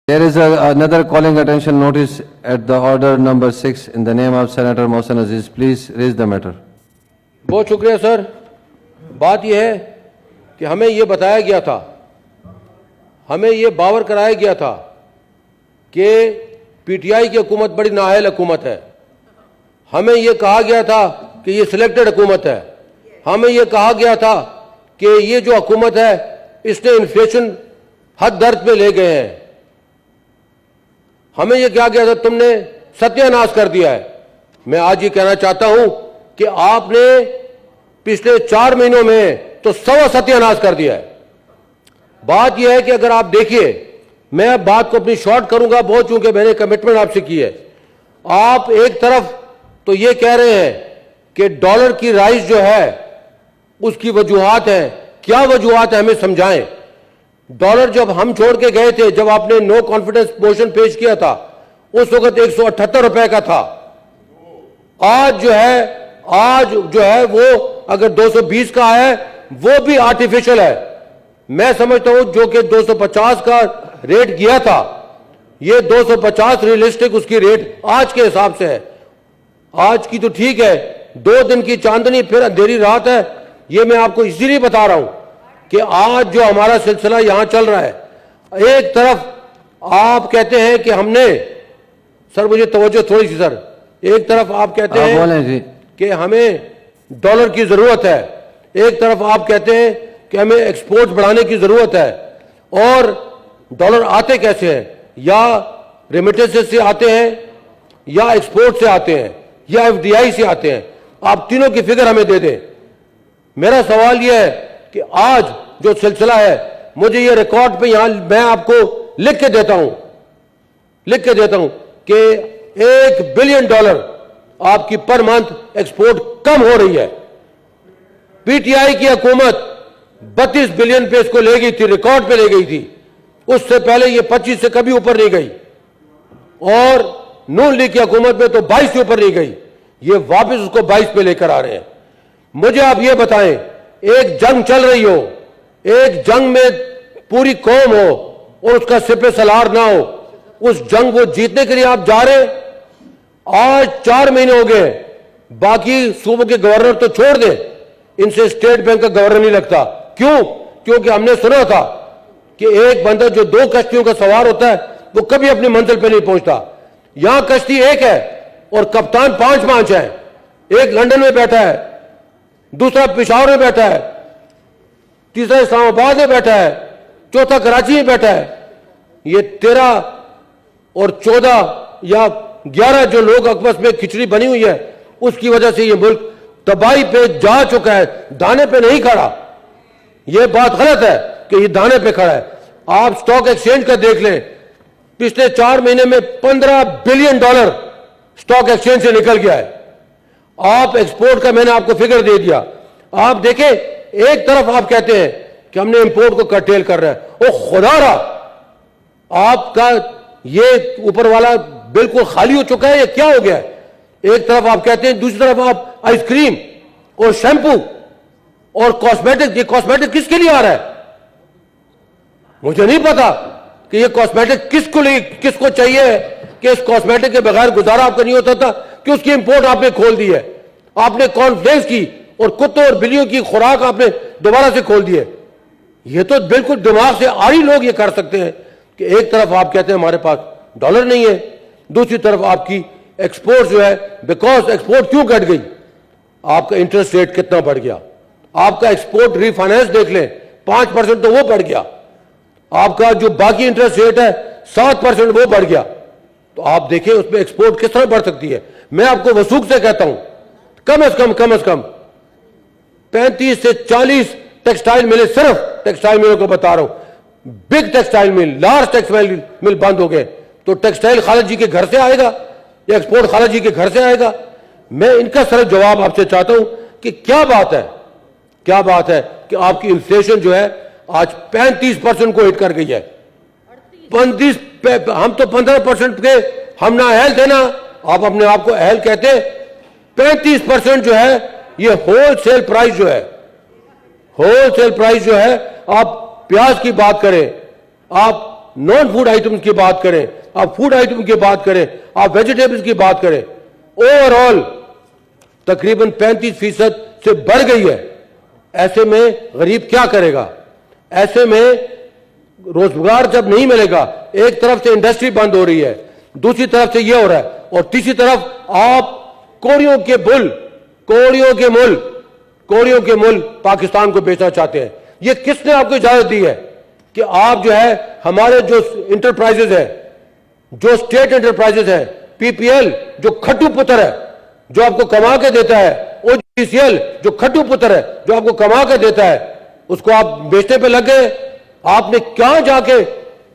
There is another calling attention notice at the order number 6 in the name of Senator Mohsen Aziz. Please raise the matter. بہت شکریہ سر. بات یہ ہے کہ ہمیں یہ بتایا گیا تھا, ہمیں یہ باور کرایا گیا تھا کہ پی ٹی آئی کی حکومت بڑی نااہل حکومت ہے. ہمیں یہ کہا گیا تھا کہ یہ سلیکٹڈ حکومت ہے. ہمیں یہ کہا گیا تھا کہ یہ جو حکومت ہے اس نے انفلیشن حد درد پہ لے گئے ہیں. ہمیں یہ کہا گیا تھا تم نے ستیہ ناش کر دیا ہے. میں آج یہ کہنا چاہتا ہوں کہ آپ نے پچھلے 4 مہینوں میں تو سوا ستیہ ناش کر دیا ہے. بات یہ ہے کہ اگر آپ دیکھیے, میں اب بات کو اپنی شارٹ کروں گا بہت, چونکہ میں نے کمٹمنٹ آپ سے کی ہے. آپ ایک طرف تو یہ کہہ رہے ہیں کہ ڈالر کی رائز جو ہے اس کی وجوہات ہیں. کیا وجوہات ہیں ہمیں سمجھائیں. ڈالر جب ہم چھوڑ کے گئے تھے, جب آپ نے نو کانفیڈنس موشن پیش کیا تھا, اس وقت 178 روپے کا تھا. آج جو ہے وہ اگر 220 کا ہے وہ بھی آرٹیفیشل ہے. میں سمجھتا ہوں جو کہ 250 کا ریٹ گیا تھا, یہ 250 ریئلسٹک اس کی ریٹ آج کے حساب سے ہے. آج کی تو ٹھیک ہے, 2 دن کی چاندنی پھر اندھیری رات ہے. یہ میں آپ کو اسی لیے بتا رہا ہوں کہ آج جو ہمارا سلسلہ یہاں چل رہا ہے, ایک طرف آپ کہتے ہیں کہ ہم نے, سر مجھے توجہ تھوڑی سی سر, ایک طرف آپ کہتے ہیں کہ ہمیں ڈالر کی ضرورت ہے, ایک طرف آپ کہتے ہیں کہ ہمیں ایکسپورٹ بڑھانے کی ضرورت ہے. اور ڈالر آتے کیسے ہیں؟ یا ریمیٹنس سے آتے ہیں, یا ایکسپورٹ سے آتے ہیں, یا ایف ڈی آئی سے آتے ہیں. آپ تینوں کی فگر ہمیں دے دیں. میرا سوال یہ ہے کہ آج جو سلسلہ ہے, مجھے یہ ریکارڈ پہ یہاں میں آپ کو لکھ کے دیتا ہوں کہ $1 بلین آپ کی پر منتھ ایکسپورٹ کم ہو رہی ہے. پی ٹی آئی کی حکومت 32 بلین پہ اس کو لے گئی تھی, ریکارڈ پہ لے گئی تھی. اس سے پہلے یہ 25 سے کبھی اوپر نہیں گئی, اور نون لیگ کی حکومت میں تو 22 سے اوپر نہیں گئی. یہ واپس اس کو 22 پہ لے کر آ رہے ہیں. مجھے آپ یہ بتائیں, ایک جنگ چل رہی ہو, ایک جنگ میں پوری قوم ہو اور اس کا سپہ سالار نہ ہو, اس جنگ وہ جیتنے کے لیے آپ جا رہے ہیں. آج 4 مہینے ہو گئے, باقی صوبوں کے گورنر تو چھوڑ دیں, ان سے اسٹیٹ بینک کا گورنر نہیں لگتا. کیوں؟ کیونکہ ہم نے سنا تھا کہ ایک بندہ جو 2 کشتیوں کا سوار ہوتا ہے وہ کبھی اپنی منزل پہ نہیں پہنچتا. یہاں کشتی ایک ہے اور کپتان 5 ہیں. ایک لندن میں بیٹھا ہے, دوسرا پشاور میں بیٹھا ہے, تیسرا اسلام آباد میں بیٹھا ہے, چوتھا کراچی میں بیٹھا ہے. یہ 13 اور 14 یا 11 جو لوگ آپس میں کھچڑی بنی ہوئی ہے, اس کی وجہ سے یہ ملک تباہی پہ جا چکا ہے, دانے پہ نہیں کھڑا. یہ بات غلط ہے کہ یہ دانے پہ کھڑا ہے. آپ سٹاک ایکسچینج کا دیکھ لیں, پچھلے 4 مہینے میں $15 بلین سٹاک ایکسچینج سے نکل گیا ہے. آپ ایکسپورٹ کا میں نے آپ کو فگر دے دیا. آپ دیکھیں, ایک طرف آپ کہتے ہیں کہ ہم نے امپورٹ کو کرٹیل کر رہا ہے. او خدا را, آپ کا یہ اوپر والا بالکل خالی ہو چکا ہے, یہ کیا ہو گیا ہے؟ ایک طرف آپ کہتے ہیں, دوسری طرف آپ آئس کریم اور شیمپو اور کاسمیٹک. یہ کاسمیٹک کس کے لیے آ رہا ہے؟ مجھے نہیں پتا کہ یہ کاسمیٹک کس کو چاہیے, کہ اس کاسمیٹک کے بغیر گزارا آپ کا نہیں ہوتا تھا, کہ اس کی امپورٹ آپ نے کھول دی ہے. آپ نے کارن فلیکس کی اور کتوں اور بلیوں کی خوراک آپ نے دوبارہ سے کھول دی ہے. یہ تو بالکل دماغ سے آری لوگ یہ کر سکتے ہیں کہ ایک طرف آپ کہتے ہیں ہمارے پاس ڈالر نہیں ہے, دوسری طرف آپ کی ایکسپورٹ جو ہے, بیکاز ایکسپورٹ کیوں گھٹ گئی, آپ کا انٹرسٹ ریٹ کتنا بڑھ گیا. آپ کا ایکسپورٹ ری فائنینس دیکھ لیں, 5% تو وہ بڑھ گیا. آپ کا جو باقی انٹرسٹ ریٹ ہے 7% وہ بڑھ گیا. تو آپ دیکھیں اس میں ایکسپورٹ کس طرح بڑھ سکتی ہے. میں آپ کو وثوق سے کہتا ہوں, کم از کم 35 سے 40 ٹیکسٹائل ملیں, صرف ٹیکسٹائل ملوں کو بتا رہا ہوں, big textile mill, large textile mill بند ہو گئے. تو ٹیکسٹائل خالد جی کے گھر سے آئے گا یا ایکسپورٹ خالد جی کے گھر سے آئے گا؟ میں ان کا صرف جواب آپ سے چاہتا ہوں کہ کیا بات ہے کہ آپ کی انفلیشن جو ہے آج 35% کو ہٹ کر گئی ہے. 35, ہم تو 15% کے ہم نہ اہل تھے نا, آپ اپنے آپ کو اہل کہتے. 35% جو ہے یہ ہول سیل پرائز جو ہے, آپ پیاز کی بات کریں, آپ نان فوڈ آئٹمس کی بات کریں, آپ فوڈ آئٹم کی بات کریں, آپ ویجیٹیبلز کی بات کریں, اوور آل تقریباً 35% سے بڑھ گئی ہے. ایسے میں غریب کیا کرے گا؟ ایسے میں روزگار جب نہیں ملے گا, ایک طرف سے انڈسٹری بند ہو رہی ہے, دوسری طرف سے یہ ہو رہا ہے, اور تیسری طرف آپ کوڑیوں کے ملک پاکستان کو بیچنا چاہتے ہیں. یہ کس نے آپ کو اجازت دی ہے کہ آپ جو ہے ہمارے جو انٹرپرائزز ہیں, جو اسٹیٹ انٹرپرائزز ہیں, پی پی ایل جو کھٹو پتر ہے جو آپ کو کما کے دیتا ہے, او جی سی ایل جو کھٹو پتر ہے جو آپ کو کما کے دیتا ہے, اس کو آپ بیچنے پہ لگ گئے. آپ نے کیا جا کے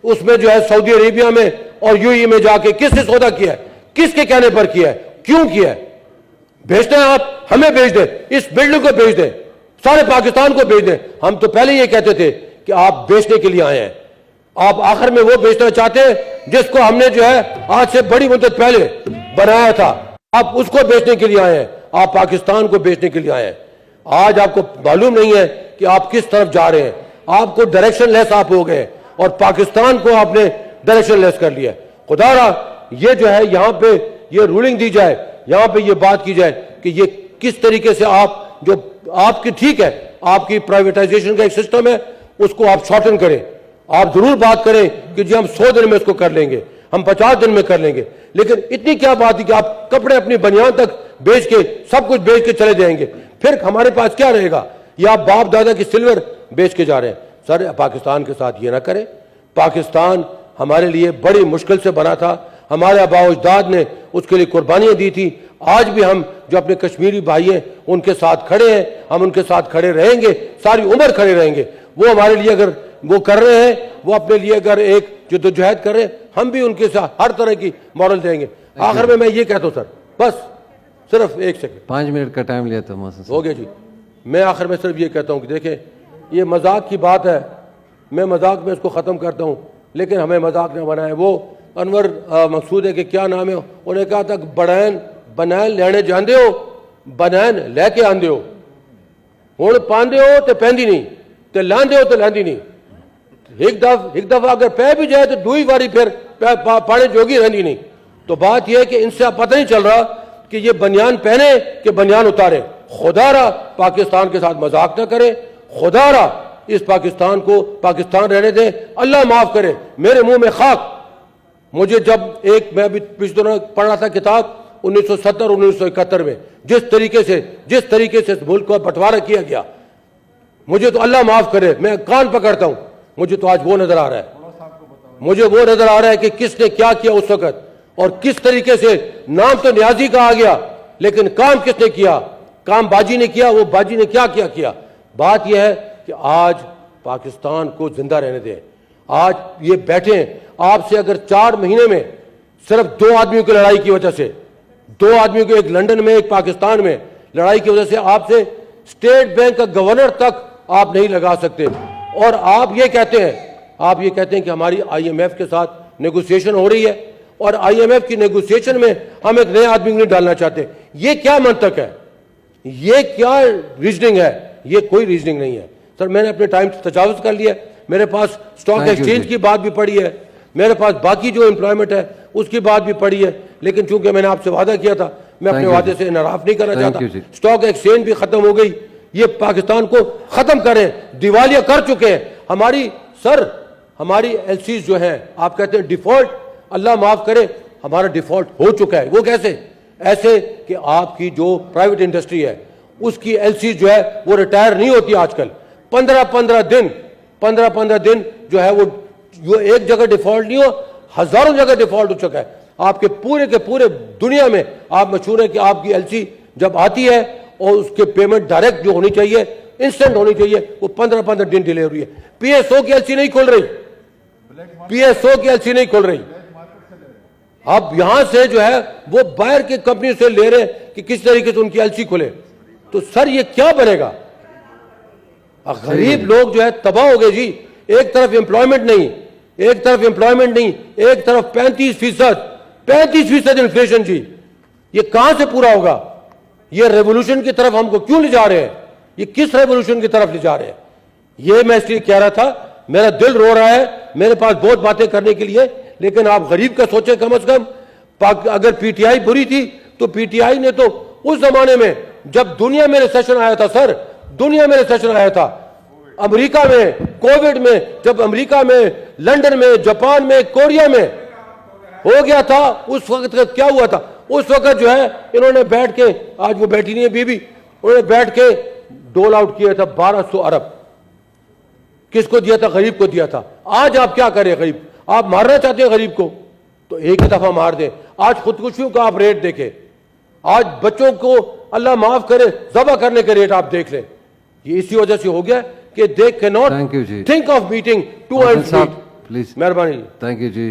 اس میں جو ہے سعودی عربیہ میں اور یو ای میں جا کے کس نے سودا کیا ہے؟ کس کے کہنے پر کیا ہے؟ کیوں کیا ہے؟ بھیجتے ہیں آپ, ہمیں بھیج دیں, اس بلڈنگ کو بھیج دیں, سارے پاکستان کو بھیج دیں. ہم تو پہلے یہ کہتے تھے کہ آپ بیچنے کے لیے آئے ہیں. آپ آخر میں وہ بیچنا چاہتے ہیں جس کو ہم نے جو ہے آج سے بڑی مدت پہلے بنایا تھا, آپ اس کو بیچنے کے لیے آئے ہیں. آپ پاکستان کو بیچنے کے لیے آئے ہیں. آج آپ کو معلوم نہیں ہے کہ آپ کس طرف جا رہے ہیں. آپ کو ڈائریکشن لیس آپ ہو گئے اور پاکستان کو آپ نے ڈائریکشن لیس کر لیا. خدا را یہ جو ہے یہاں پہ یہ رولنگ دی جائے, یہاں پہ یہ بات کی جائے کہ یہ کس طریقے سے آپ جو آپ کی ٹھیک ہے آپ کی پرائیویٹائزیشن کا ایک سسٹم ہے, اس کو آپ شارٹن کریں. آپ ضرور بات کریں کہ جی ہم 100 دن میں اس کو کر لیں گے, ہم 50 دن میں کر لیں گے, لیکن اتنی کیا بات ہے کہ آپ کپڑے اپنی بنیان تک بیچ کے سب کچھ بیچ کے چلے جائیں گے, پھر ہمارے پاس کیا رہے گا؟ یہ آپ باپ دادا کی سلور بیچ کے جا رہے ہیں. سر پاکستان کے ساتھ یہ نہ کریں. پاکستان ہمارے لیے بڑی مشکل سے بنا تھا, ہمارے آباء و اجداد نے اس کے لیے قربانیاں دی تھی. آج بھی ہم جو اپنے کشمیری بھائی ہیں ان کے ساتھ کھڑے ہیں, ہم ان کے ساتھ کھڑے رہیں گے, ساری عمر کھڑے رہیں گے. وہ ہمارے لیے اگر وہ کر رہے ہیں, وہ اپنے لیے اگر ایک جدوجہد کر رہے ہیں, ہم بھی ان کے ساتھ ہر طرح کی مورل دیں گے. آخر میں یہ کہتا ہوں سر, بس صرف ایک سیکنڈ, 5 منٹ کا ٹائم لیا تھا محسن صاحب. ہو گیا جی. میں آخر میں صرف یہ کہتا ہوں کہ دیکھیں یہ مذاق کی بات ہے, میں مذاق میں اس کو ختم کرتا ہوں, لیکن ہمیں مذاق نہ بنائے. وہ انور مقصود ہے کہ کیا نام ہے, انہوں نے کہا تھا بنین لینے جاندے ہو, بنین لے کے آندے ہو, ہوں پاندے ہو تو پہندی نہیں, تو لاندے ہو تو لاندی نہیں. ایک دفعہ اگر پہ بھی جائے تو دوئی باری پھر پانے جوگی رہندی نہیں. تو بات یہ ہے کہ ان سے اب پتہ نہیں چل رہا کہ یہ بنیان پہنے کہ بنیان اتارے. خدا را پاکستان کے ساتھ مذاق نہ کرے, خدا را اس پاکستان کو پاکستان رہنے دیں. اللہ معاف کرے, میرے منہ میں خاک. مجھے جب میں ابھی پچھلے دنوں پڑھ رہا تھا کتاب 1970-1971 میں جس طریقے سے اس ملک کو بٹوارہ کیا گیا, مجھے تو اللہ معاف کرے, میں کان پکڑتا ہوں, مجھے تو آج وہ نظر آ رہا ہے, مجھے وہ نظر آ رہا ہے کہ کس نے کیا کیا اس وقت, اور کس طریقے سے نام تو نیازی کا آ گیا لیکن کام کس نے کیا؟ کام باجی نے کیا. وہ باجی نے کیا. بات یہ ہے کہ آج پاکستان کو زندہ رہنے دیں. آج یہ بیٹھیں, آپ سے اگر 4 مہینے میں صرف 2 آدمیوں کی لڑائی کی وجہ سے, 2 آدمیوں کی, ایک لندن میں ایک پاکستان میں لڑائی کی وجہ سے آپ سے اسٹیٹ بینک کا گورنر تک آپ نہیں لگا سکتے, اور آپ یہ کہتے ہیں کہ ہماری آئی ایم ایف کے ساتھ نیگوسیشن ہو رہی ہے, اور آئی ایم ایف کی نیگوسیشن میں ہم ایک نئے آدمی کو نہیں ڈالنا چاہتے. یہ کیا منطق ہے؟ یہ کیا ریزننگ ہے؟ یہ کوئی ریزننگ نہیں ہے. سر میں نے اپنے ٹائم سے تجاوز کر لیا. میرے پاس اسٹاک ایکسچینج کی بات بھی پڑی ہے, میرے پاس باقی جو امپلائمنٹ ہے اس کی بات بھی پڑی ہے, لیکن چونکہ میں نے آپ سے وعدہ کیا تھا میں اپنے وعدے سے انحراف نہیں کرنا چاہتا. اسٹاک ایکسچینج بھی ختم ہو گئی. یہ پاکستان کو ختم کریں, دیوالیہ کر چکے ہیں. ہماری ایل سیز جو ہیں, آپ کہتے ہیں ڈیفالٹ, اللہ معاف کرے ہمارا ڈیفالٹ ہو چکا ہے. وہ کیسے؟ ایسے کہ آپ کی جو پرائیویٹ انڈسٹری ہے اس کی ایل سی جو ہے وہ ریٹائر نہیں ہوتی آج کل. 15 دن جو ہے وہ ایک جگہ ڈیفالٹ نہیں ہو, ہزاروں جگہ ڈیفالٹ ہو چکا ہے. آپ کے پورے دنیا میں آپ مشہور ہے کہ آپ کی ایل سی جب آتی ہے اور اس کے پیمنٹ ڈائریکٹ جو ہونی چاہیے, انسٹنٹ ہونی چاہیے, وہ 15 دن ڈیلے ہو رہی ہے. پی ایس او کی ایل سی نہیں کھل رہی, پی ایس او کی ایل سی نہیں کھل رہی. اب یہاں سے جو ہے وہ باہر کی کمپنی سے لے رہے ہیں کہ کس طریقے سے ان کی ایل سی کھلے. تو سر یہ کیا بنے گا؟ غریب لوگ جو ہے تباہ ہو گئے جی. ایک طرف امپلائمنٹ نہیں, ایک طرف 35% انفلیشن جی. یہ کہاں سے پورا ہوگا؟ یہ ریولوشن کی طرف ہم کو کیوں لے جا رہے ہیں؟ یہ کس ریولوشن کی طرف لے جا رہے ہیں؟ یہ میں اس لیے کہہ رہا تھا, میرا دل رو رہا ہے میرے پاس بہت باتیں کرنے کے لیے, لیکن آپ غریب کا سوچیں کم از کم. اگر پی ٹی آئی بری تھی تو پی ٹی آئی نے تو اس زمانے میں جب دنیا میں ریسیشن آیا تھا, سر دنیا میں ریسیشن آیا تھا, امریکہ میں کووڈ میں, جب امریکہ میں, لندن میں, جاپان میں, کوریا میں ہو گیا تھا, اس وقت کیا ہوا تھا؟ اس وقت جو ہے انہوں نے بیٹھ کے, آج وہ بیٹھی نہیں ہے بی بی, انہوں نے بیٹھ کے ڈول آؤٹ کیا تھا 1200 ارب. کس کو دیا تھا؟ غریب کو دیا تھا. آج آپ کیا کریں؟ غریب آپ مارنا چاہتے ہیں غریب کو تو ایک ہی دفعہ مار دیں. آج خودکشیوں کا آپ ریٹ دیکھیں, آج بچوں کو اللہ معاف کرے ذبح کرنے کے ریٹ آپ دیکھ لیں. یہ اسی وجہ سے ہو گیا کہ they cannot Thank you, G. think of meeting two Marshal and صاحب, meet. please. مہربانی. Thank you, G.